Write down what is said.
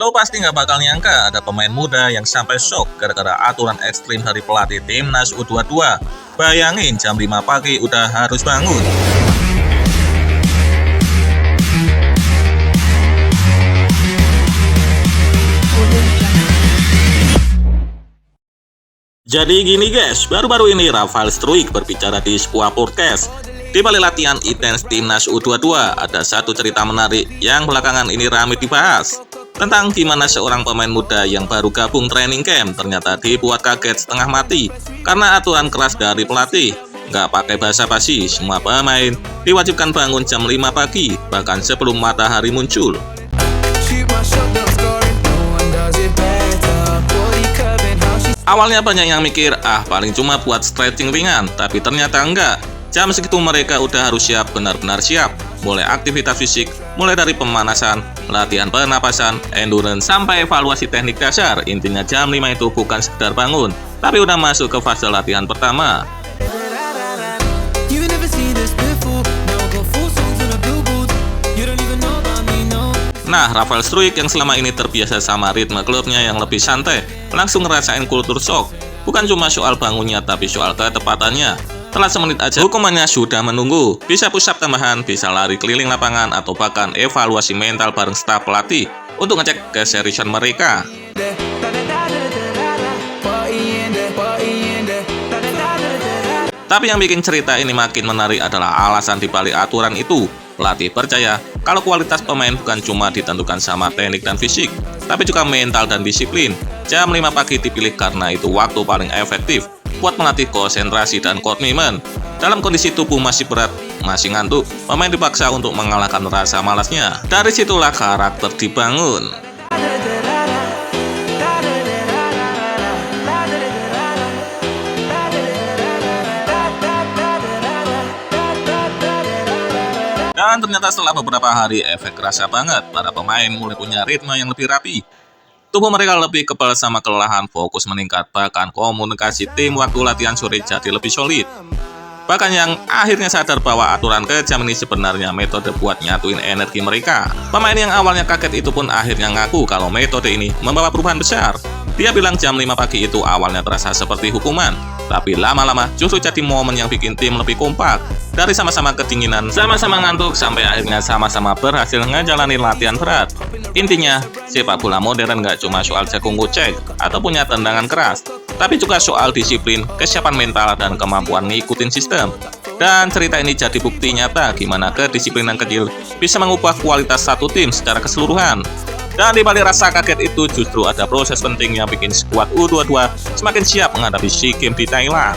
Lo pasti nggak bakal nyangka ada pemain muda yang sampai shock gara-gara aturan ekstrim dari pelatih timnas U22. Bayangin jam 5 pagi udah harus bangun. Jadi gini guys, baru-baru ini Rafael Struijk berbicara di sebuah podcast. Di balik latihan intens timnas U22, ada satu cerita menarik yang belakangan ini ramai dibahas. Tentang gimana seorang pemain muda yang baru gabung training camp ternyata dibuat kaget setengah mati karena aturan keras dari pelatih. Nggak pakai basa-basi, semua pemain diwajibkan bangun jam 5 pagi, bahkan sebelum matahari muncul. Awalnya banyak yang mikir, paling cuma buat stretching ringan, tapi ternyata enggak. Jam segitu mereka udah harus siap, benar-benar siap. Mulai aktivitas fisik, mulai dari pemanasan, latihan pernapasan, endurance, sampai evaluasi teknik dasar. Intinya jam 5 itu bukan sekedar bangun, tapi udah masuk ke fase latihan pertama. Nah, Rafael Struijk yang selama ini terbiasa sama ritme klubnya yang lebih santai, langsung ngerasain kultur shock. Bukan cuma soal bangunnya, tapi soal ketepatannya. Telat semenit aja, hukumannya sudah menunggu. Bisa push up tambahan, bisa lari keliling lapangan, atau bahkan evaluasi mental bareng staf pelatih untuk ngecek keseriusan mereka. Tapi yang bikin cerita ini makin menarik adalah alasan dibalik aturan itu. Pelatih percaya kalau kualitas pemain bukan cuma ditentukan sama teknik dan fisik, tapi juga mental dan disiplin. Jam 5 pagi dipilih karena itu waktu paling efektif buat melatih konsentrasi dan komitmen. Dalam kondisi tubuh masih berat, masih ngantuk, pemain dipaksa untuk mengalahkan rasa malasnya. Dari situlah karakter dibangun. Dan ternyata setelah beberapa hari efek kerasa banget, para pemain mulai punya ritme yang lebih rapi. Tubuh mereka lebih kebal sama kelelahan, fokus meningkat, bahkan komunikasi tim waktu latihan sore jadi lebih solid. Bahkan yang akhirnya sadar bahwa aturan kejam ini sebenarnya metode buat nyatuin energi mereka. Pemain yang awalnya kaget itu pun akhirnya ngaku kalau metode ini membawa perubahan besar. Dia bilang jam 5 pagi itu awalnya terasa seperti hukuman, tapi lama-lama justru jadi momen yang bikin tim lebih kompak. Dari sama-sama kedinginan, sama-sama ngantuk, sampai akhirnya sama-sama berhasil ngejalanin latihan berat. Intinya, sepak bola modern nggak cuma soal jago ngocek atau punya tendangan keras, tapi juga soal disiplin, kesiapan mental, dan kemampuan ngikutin sistem. Dan cerita ini jadi bukti nyata gimana kedisiplinan kecil bisa mengubah kualitas satu tim secara keseluruhan. Dan di balik rasa kaget itu justru ada proses penting yang bikin skuad U22 semakin siap menghadapi SEA Games di Thailand.